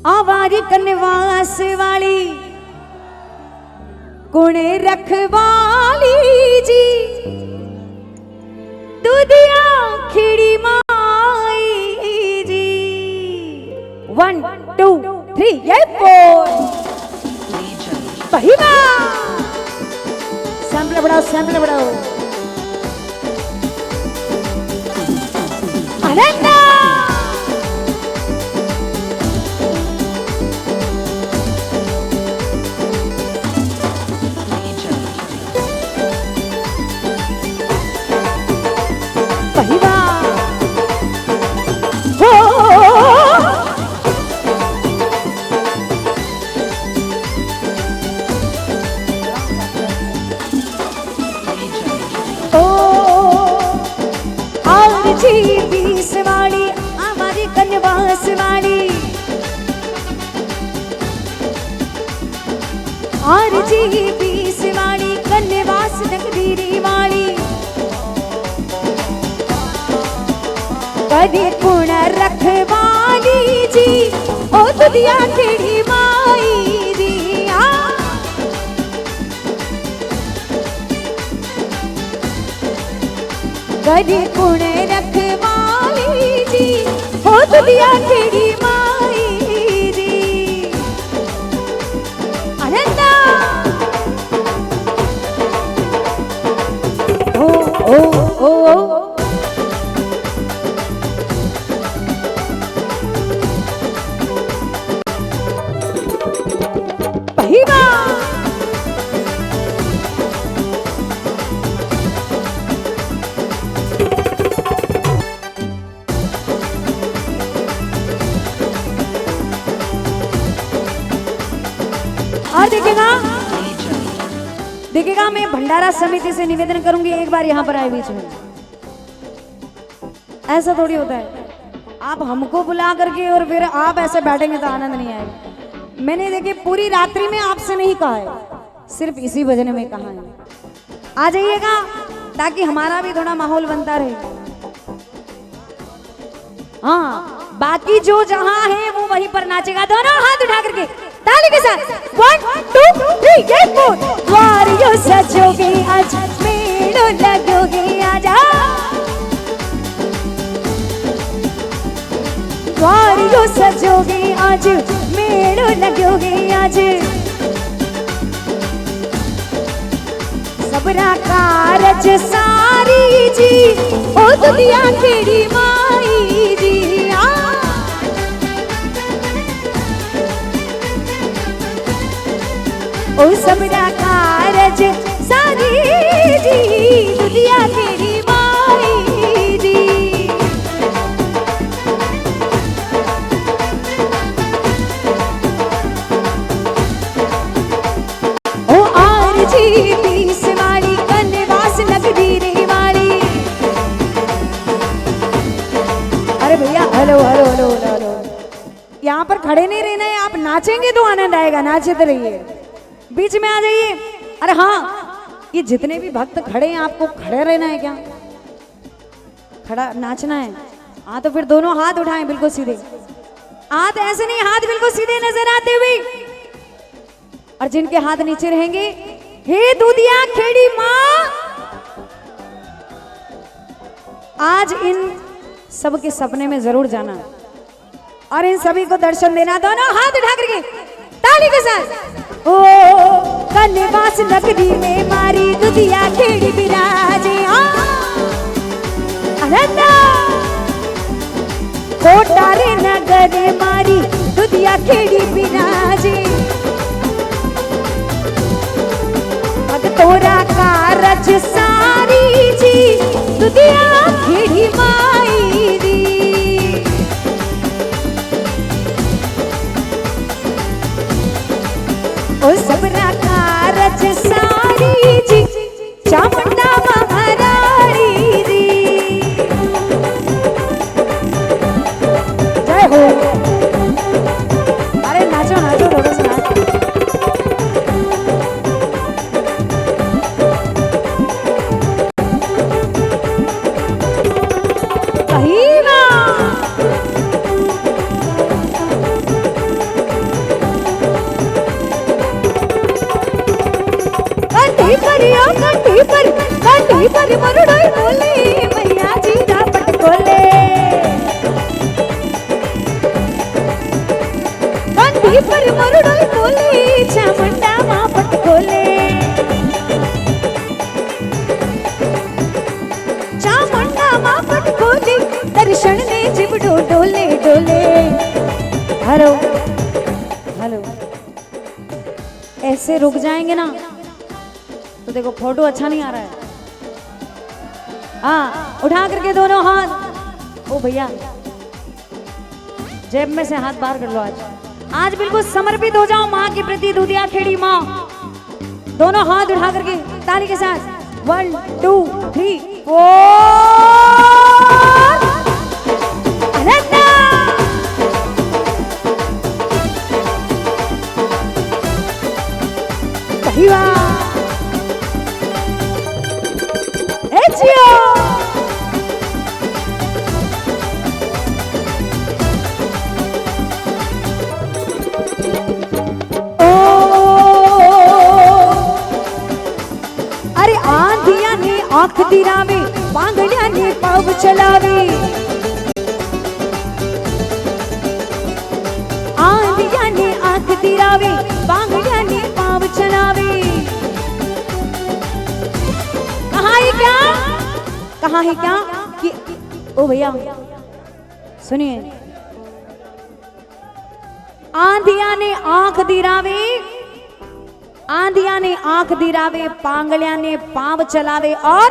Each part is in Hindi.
आवारी कनवास वाली कुणे रखवाली जी दुधिया खिड़ी माई जी। 1 2 3 ये 4 पहिला सैंपल बढ़ाओ अनंता पहिला हो बीस वाली हमारी कन्यावास वाली और जी 20 वाली कन्यावास नगरीरी वाली कदी पुण रखवाली जी ओ दुधिया खिड़ी माई दिया कदी पुण रखवाली जी ओ दुधिया खिड़ी माई दी अनंता ओ पहिवा और देखिएगा मैं भंडारा समिति से निवेदन करूंगी एक बार यहाँ पर आए बीच में। ऐसा थोड़ी होता है आप हमको बुला करके और फिर आप ऐसे बैठेंगे तो आनंद नहीं आएगा। मैंने देखिए पूरी रात्रि में आपसे नहीं कहा है, सिर्फ इसी भजन में कहा है। आ जाइएगा ताकि हमारा भी थोड़ा माहौल बनता रहे। हाँ बाकी जो जहां है वो वहीं पर नाचेगा। दोनों हाथ उठा करके ताली के साथ 1 2 3 ये 4 द्वारियों सजोगे आज मेलो लगोगे आजा द्वारियों सजोगे आज मेलो लगोगे आज सबरा कारज सारी जी ओ दुधिया खिड़ी माई जी ओ सबरा कारज सारी जी दुधिया खिड़ी माई जी ओ आर जी 20 वाली कन्यावास नगरीरी वाली। अरे भैया हेलो यहाँ पर खड़े नहीं रहना है, आप नाचेंगे तो आनंद आएगा, नाचते रहिए, बीच में आ जाइए। अरे हाँ ये जितने भी भक्त खड़े हैं आपको खड़े रहना है क्या? खड़ा नाचना है? हाँ तो फिर दोनों हाथ उठाएं बिल्कुल सीधे, हाथ ऐसे नहीं, हाथ बिल्कुल सीधे नजर आते हुए। और जिनके हाथ नीचे रहेंगे, हे दुधिया खेड़ी माँ, आज इन सबके सपने में जरूर जाना और इन सभी को दर्शन देना। दोनों हाथ उठा करके ताली के साथ। ओ कन्यावास नगरी में मारी दुधिया खेड़ी बिराजे अनंता कोटारे नगर मारी दुधिया खेड़ी बिराजे तोरा कारज सारी जी दुधिया खेड़ी माई दी। ओ सबरा कारज सारी जी चामुंडा महारानी दी। जय हो। अरे नाचो नाचो थोड़ा सा नाचो। आंधी पर मरुडोई बोले चामुंडा मां पट खोले चामुंडा मां पट खोली दर्शन ने जिबड़ो डोले डोले। हेलो हेलो ऐसे रुक जाएंगे ना तो देखो फोटो अच्छा नहीं आ रहा है। हाँ उठा करके दोनों हाथ। ओ भैया जेब में से हाथ बाहर कर लो। आज बिल्कुल समर्पित हो जाओ माँ के प्रति। दूधिया खेड़ी माँ दोनों हाथ उठा करके ताली के साथ 1 2 3 4 अरे आंधिया ने आंख दिरावे पांगड़िया ने पाव चलावे आंधिया ने आंख दिरावे पांगड़िया ने पाव चलावे। कहाँ है क्या कि ओ भैया सुनिए आंधिया ने आंख दिरावे आंधिया ने आंख दिरावे पांगलिया ने पांव चलावे और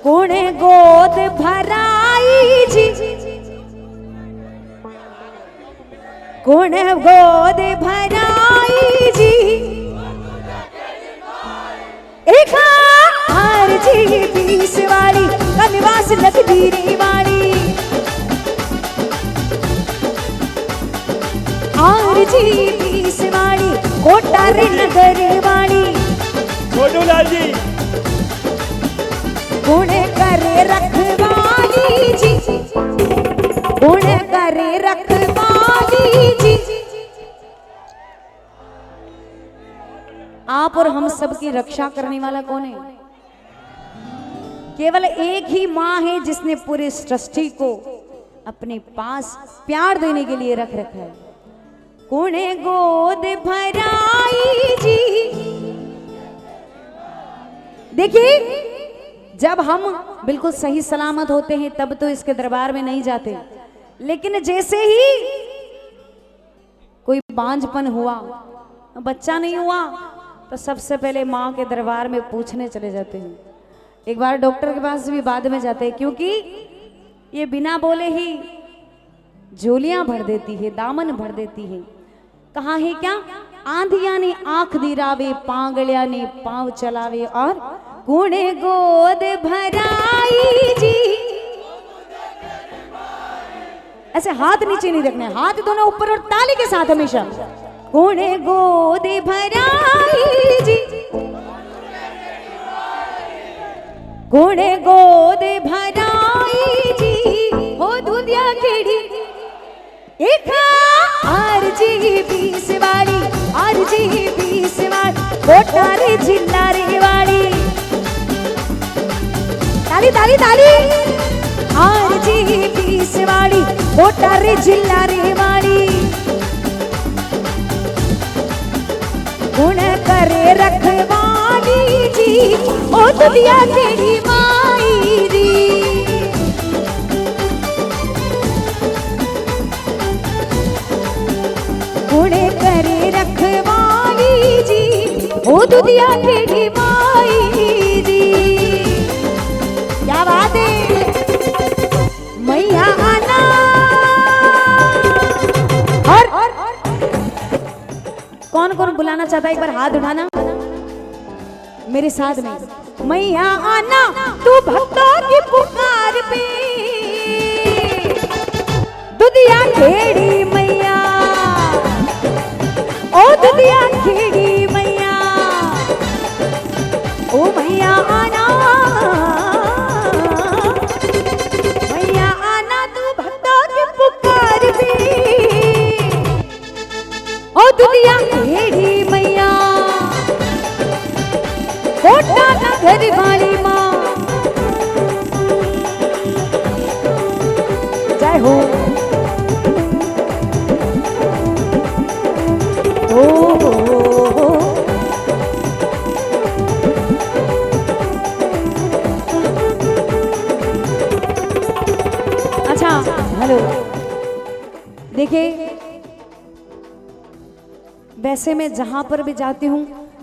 कोने गोद भराई जी कोने गोद भराई जी एक हार जी बीस वाली कनिवास लखदीरी वाली हार जी बीस वाली कोटारी नगर वाली छोटू लाल जी गुणे करे रखवाली जी गुणे करे रखवाली जी। आप और हम सब की रक्षा करने वाला कौन है? केवल एक ही माँ है जिसने पूरे सृष्टि को अपने पास प्यार देने के लिए रख रखा है। कुणे गोद भराई जी। देखिए जब हम बिल्कुल सही सलामत होते हैं तब तो इसके दरबार में नहीं जाते, लेकिन जैसे ही कोई बांझपन हुआ बच्चा नहीं हुआ तो सबसे पहले माँ के दरबार में पूछने चले जाते हैं। एक बार डॉक्टर के पास भी बाद में जाते हैं क्योंकि ये बिना बोले ही झोलियां भर देती है, दामन भर देती है। कहा है क्या? आंधिया ने आंख दिरावे पांगलिया ने पांव चलावे और कुणे गोद भराई जी। ऐसे हाथ नीचे नहीं रखने, हाथ दोनों ऊपर और ताली के साथ हमेशा। कुणे गोद भराई जी कुणे गोद भराई जी। हो दूधिया खेड़ी एक आरजी बीस वाली आरजी बीस वाली कोटारी जिल्लारे वाली ताली ताली ताली आरजी बीस वाली कोटारी जिल्लारे वाली गुण करे रखवाली जी। ओ दूधिया खेड़ी माई दी गुणे करे रखवाली जी। ओ दूधिया खेड़ी माई दी। क्या बात है मैया आना। और कौन कौन बुलाना चाहता है एक बार हाथ उठाना मेरे साथ में। मैया आना तू भक्तों की पुकार पे दूधिया खेड़ी मैया। ओ दूधिया खेड़ी मैया ओ मैया आना मैया आना तू भक्तों की पुकार पे ओ दूधिया खेड़ी मैया कोटा नगर वाली माँ। जय हो देखिए, वैसे मैं जहां पर भी जाती हूँ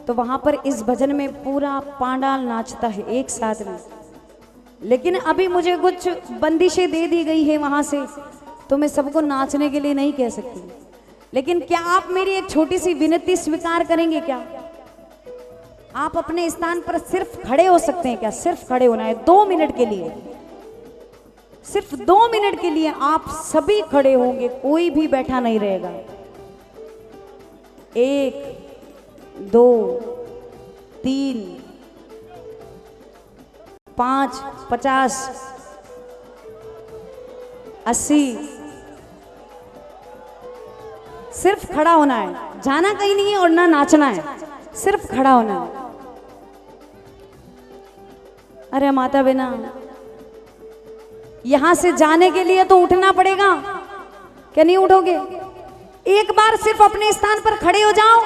तो वहां पर इस भजन में पूरा पांडाल नाचता है एक साथ में, लेकिन अभी मुझे कुछ बंदिशें दे दी गई है वहां से, तो मैं सबको नाचने के लिए नहीं कह सकती। लेकिन क्या आप मेरी एक छोटी सी विनती स्वीकार करेंगे? क्या आप अपने स्थान पर सिर्फ खड़े हो सकते हैं? क्या सिर्फ खड़े होना है 2 मिनट के लिए? सिर्फ 2 मिनट के लिए आप सभी खड़े होंगे, कोई भी बैठा नहीं रहेगा। 1 2 3 5 50 80। सिर्फ खड़ा होना है, जाना कहीं नहीं है और ना नाचना है, सिर्फ खड़ा होना है। अरे माता बिना, यहां से जाने के लिए तो उठना पड़ेगा, क्या नहीं उठोगे? एक बार सिर्फ अपने स्थान पर खड़े हो जाओ,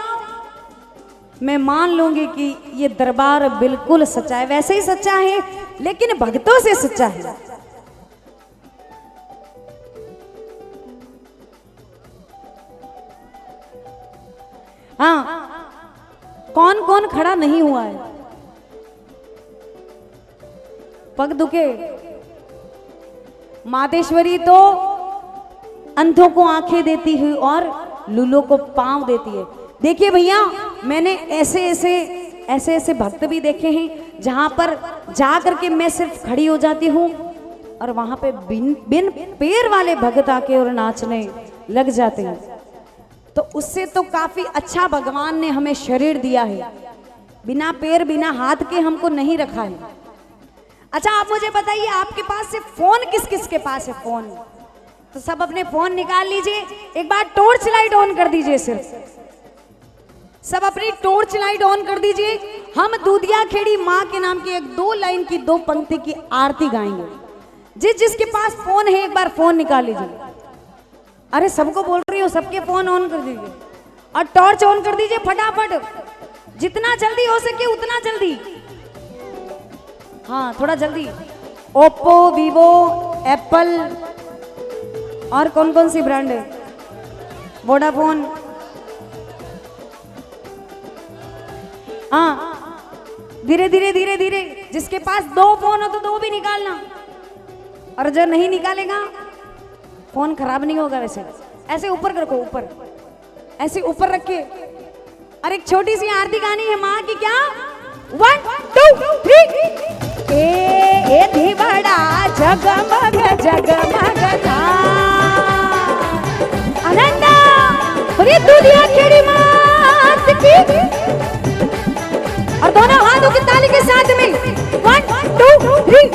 मैं मान लूंगी कि ये दरबार बिल्कुल सच्चा है। वैसे ही सच्चा है, लेकिन भक्तों से सच्चा है। हाँ, कौन कौन खड़ा नहीं हुआ है? पग दुखे। मातेश्वरी तो अंधों को आंखें देती है और लूलों को पांव देती है। देखिए भैया, मैंने ऐसे ऐसे भक्त भी देखे हैं जहां पर जा करके मैं सिर्फ खड़ी हो जाती हूँ और वहां पे बिन पैर वाले भक्त आके और नाचने लग जाते हैं। तो उससे तो काफी अच्छा भगवान ने हमें शरीर दिया है, बिना पैर बिना हाथ के हमको नहीं रखा है। अच्छा, आप मुझे बताइए, आपके पास से फोन किस किस के पास है? फोन तो सब अपने फोन निकाल लीजिए, एक बार टॉर्च लाइट ऑन कर दीजिए। सिर्फ सब अपनी टॉर्च लाइट ऑन कर दीजिए। हम दूधिया खेड़ी माँ के नाम की 1-2 लाइन की 2 पंक्ति की आरती गाएंगे। जिसके पास फोन है एक बार फोन निकाल लीजिए। अरे सबको बोल रही हो, सबके फोन ऑन कर दीजिए और टॉर्च ऑन कर दीजिए फटाफट, जितना जल्दी हो सके उतना जल्दी। हाँ, थोड़ा जल्दी। ओप्पो, वीवो, एप्पल और कौन कौन सी ब्रांड है? वोडाफोन। हाँ, धीरे धीरे धीरे धीरे। जिसके पास 2 फोन हो तो 2 भी निकालना, और जो नहीं निकालेगा फोन खराब नहीं होगा। वैसे ऐसे ऊपर रखो, ऊपर ऐसे ऊपर रख के। और एक छोटी सी आरती गानी है माँ की। क्या? 1 2 3। ए धी बड़ा जगमग जगमग था आनंद, और ये दूधिया खेड़ी मात की। और दोनों हाथों की ताली के साथ में 1 2 3।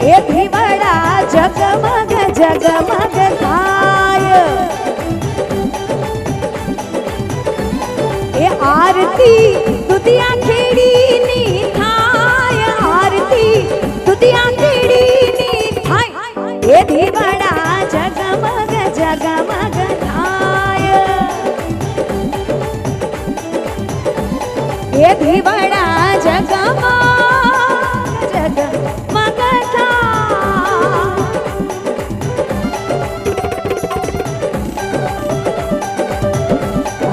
ए धी बड़ा जगमग जगमग थाय, ए आरती दूधिया खेड़ी नी थाय, आरती दूधिया खेड़ी नी थाय। ए धी बड़ा जगमग जगमग थाय, ए धी बड़ा जगमग जगमग था।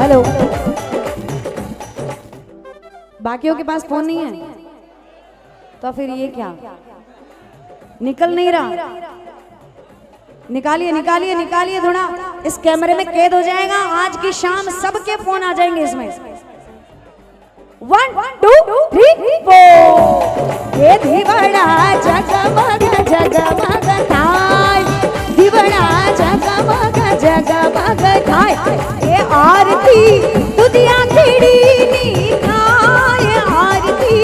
हेलो, बाकियों के पास फोन नहीं है तो फिर ये क्या? निकल नहीं रहा। निकालिए निकालिए निकालिए, थोड़ा इस कैमरे में कैद हो जाएगा। आज की शाम सबके फोन आ जाएंगे इसमें। 1 2 3 4। ये दीवाना जगमग जगमग थाय, दीवाना जगमग जगमग थाय। ये आरती दूधिया खेड़ी नी थाय, आरती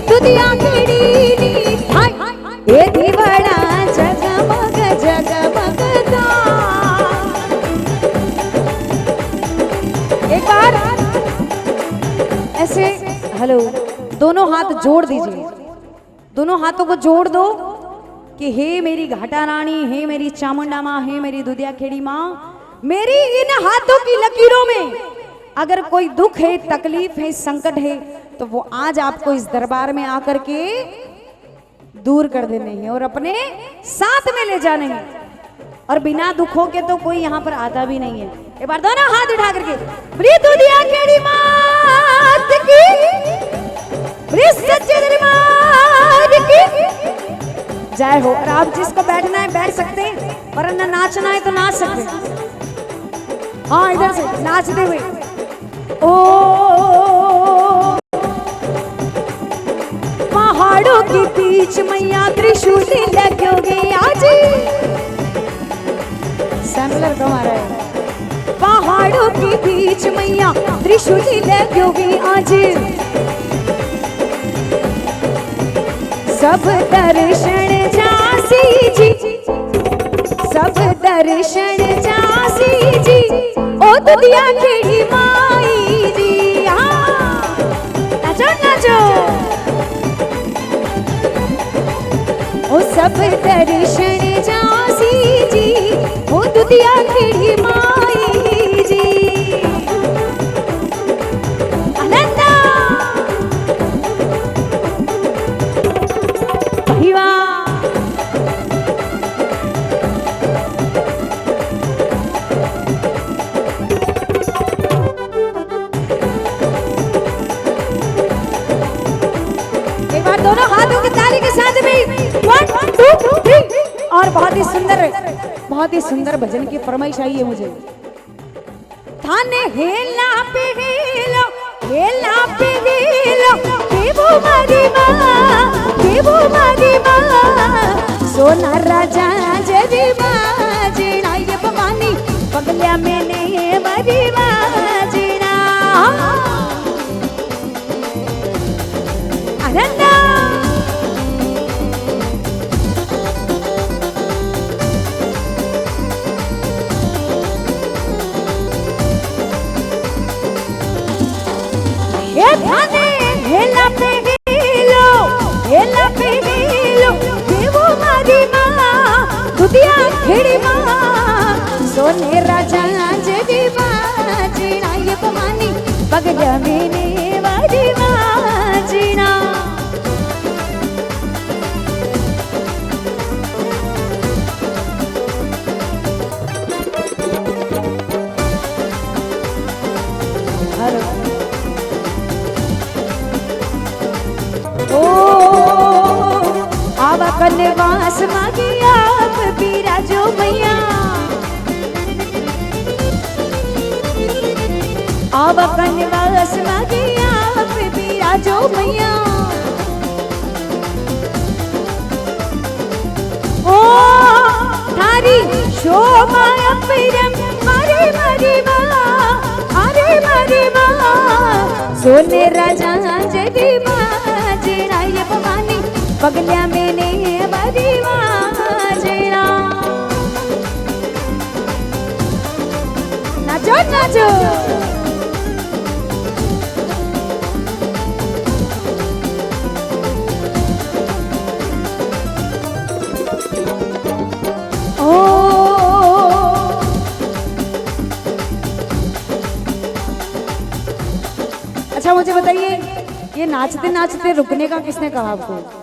दूधिया खेड़ी नी थाय। ये दीवाना जगमग जगमग थाय। एक बार ऐसे, हेलो, दोनों हाथ जोड़ दीजिए, दोनों हाथों को जोड़ दो कि हे मेरी घाटा रानी, हे मेरी चामुंडा माँ, हे मेरी दूधिया खेड़ी माँ, मेरी इन हाथों की लकीरों में अगर कोई दुख है, तकलीफ है, संकट है, तो वो आज आपको इस दरबार में आकर के दूर कर देने हैं और अपने साथ में ले जाने हैं। और बिना दुखों के तो कोई यहाँ पर आता भी नहीं है। एक बार दोनों हाथ उठा करके बोलिए दुनिया केड़ी मात की, बोलिए सच्चे दरबार की जय हो। और आप जिसको बैठना है बैठ सकते हैं और ना नाचना है तो नाच सकते हैं। हाँ इधर से नाचते हुए ओ पहाड़ों के बीच मैया त्रिशूल लगोगे आज। सैम्पलर तो हमारा है। पहाड़ों के बीच मैया त्रिशूल लगोगे आज। सब दर्शन जासी जी, सब दर्शन जासी जी, ओ दुनिया केड़ी माई जी। हाँ नाचो नाचो ओ सब दर्शन जासी जी, ओ दुनिया केड़ी माई जी। आनंदा भैया एक बार दोनों हाथों की ताली के साथ में 1 2 3 और बहुत ही सुंदर भजन की फरमाइश आई है मुझे। थाने हेला पे हेलो, हेला पे हेलो, देवो मारी माँ, देवो मारी माँ, सोना राजा जरी माँ जीना ये भवानी पगलिया मैंने मारी माँ जीना। आनंदा ये थाने हेला पे हेलो, हेला पे हेलो, देवो मारी माँ दुनिया खेड़ी माँ, सोने राजा जगी माँ जीना ये भवानी पगलिया मैंने मारी माँ जीना। आवा कनवास मांगी आप बिराजो मैया, आवा कनवास मांगी आप बिराजो मैया। ओ थारी शोभा अपरम मारे मारी माँ, अरे मारी माँ, सोने राजा जगी माँ जीना ये भवानी पगलिया मैंने मारी माँ जीना। नाचो नाचो अच्छा मुझे बताइए ये नाचते नाचते रुकने का किसने कहा आपको?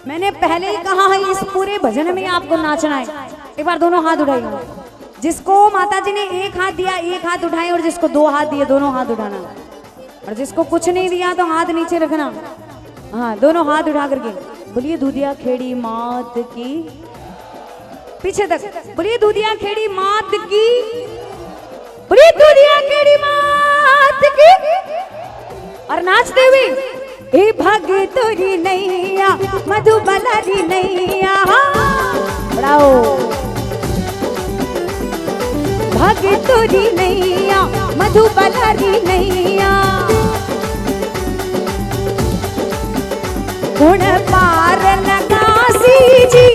मैंने पहले ही कहा है इस पूरे भजन में आपको नाचना है। एक बार दोनों हाथ उठाइए। जिसको माता जी ने एक हाथ दिया एक हाथ उठाए और जिसको 2 हाथ दिए दोनों हाथ उठाना, और जिसको कुछ नहीं दिया तो हाथ नीचे रखना। हाँ दोनों हाथ उठा करके बोलिए दुधिया खेड़ी मात की, पीछे तक बोलिए दुधिया खेड़ी मात की, बोलिए दुधिया खेड़ी मात की। और नाचते हुए ए भागे तोरी नैया मधुबाला री नैया, बढ़ाओ भागे तोरी नैया मधुबाला री नैया। गुण पार लगासी जी,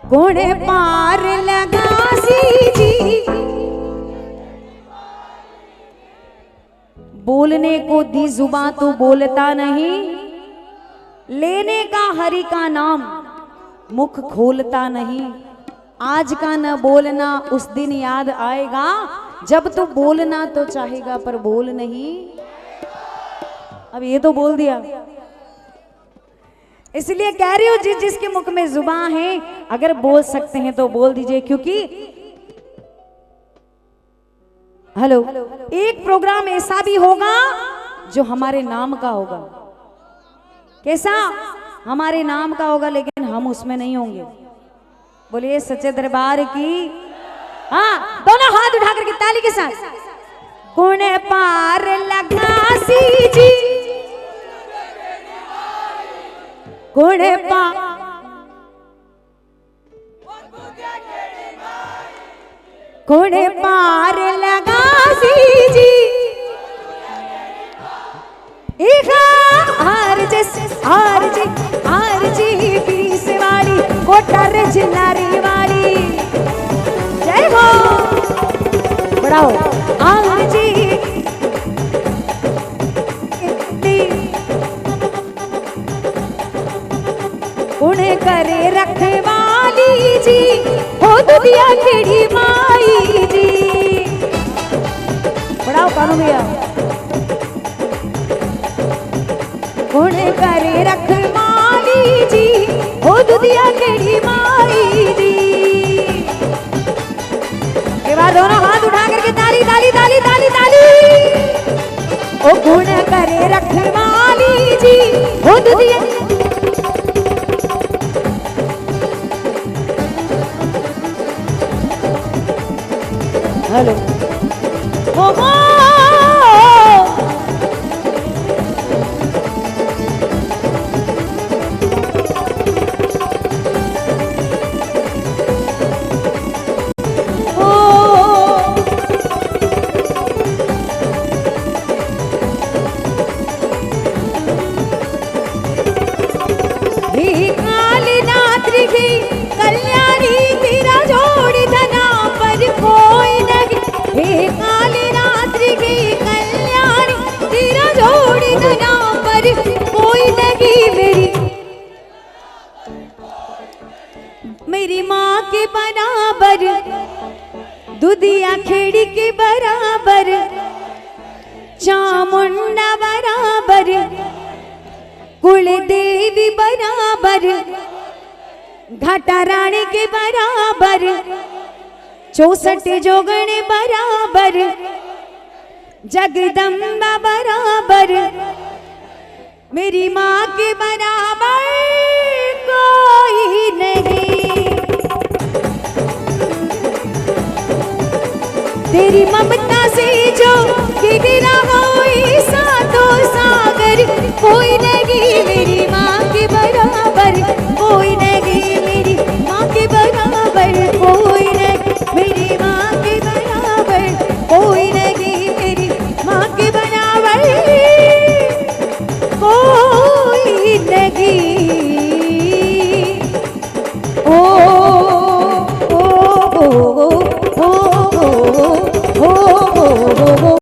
गुण पार लगासी जी। बोलने को दी जुबां तो बोलता नहीं, लेने का हरि का नाम मुख खोलता नहीं। आज का न बोलना उस दिन याद आएगा, जब तो बोलना तो चाहेगा पर बोल नहीं। अब ये तो बोल दिया। इसलिए कह रही हूँ जिस जिसके मुख में जुबान है, अगर बोल सकते हैं तो बोल दीजिए, क्योंकि हेलो, एक प्रोग्राम ऐसा भी होगा जो हमारे नाम का होगा। कैसा? हमारे नाम का होगा, लेकिन हम उसमें नहीं होंगे। बोलिए सच्चे दरबार की। हाँ, दोनों हाथ उठा करके ताली के साथ। कौन पार लगा सी जी, कौन कौन पार लगा सी जी, आर जी बीस वाली कोटर जिलारी वाली। जय हो, बढ़ाओ। आर जी उन्हें करे रखे वाली जी, हो दुनिया खेड़ी माई जी। बढ़ाओ कानू भैया। उन्हें करे रखे वाली जी, हो दुनिया खेड़ी माई जी। के बाद दोनों हाथ उठा करके ताली ताली ताली ताली ताली। ओ गुण करे रखे वाली जी, हो दुनिया। हेलो, ओहो कल्याणी तेरा जोड़ी धना पर कोई नहीं। हे काली रात्रि की कल्याणी तेरा जोड़ी धना पर कोई नहीं। मेरी माँ के बराबर, दुधिया खेड़ी के बराबर, चामुंडा बराबर, कुल देवी बराबर, घाटा रानी के बराबर, 64 जोगणे बराबर, जगदम्बा बराबर, मेरी माँ के बराबर कोई नहीं। तेरी ममता से जो गिरा होई सातों सागर, कोई नहीं मेरी माँ के बराबर, कोई नहीं मेरी माँ के बराबर, कोई नहीं मेरी माँ के बराबर, कोई नहीं मेरी माँ के बराबर, कोई नहीं। ओ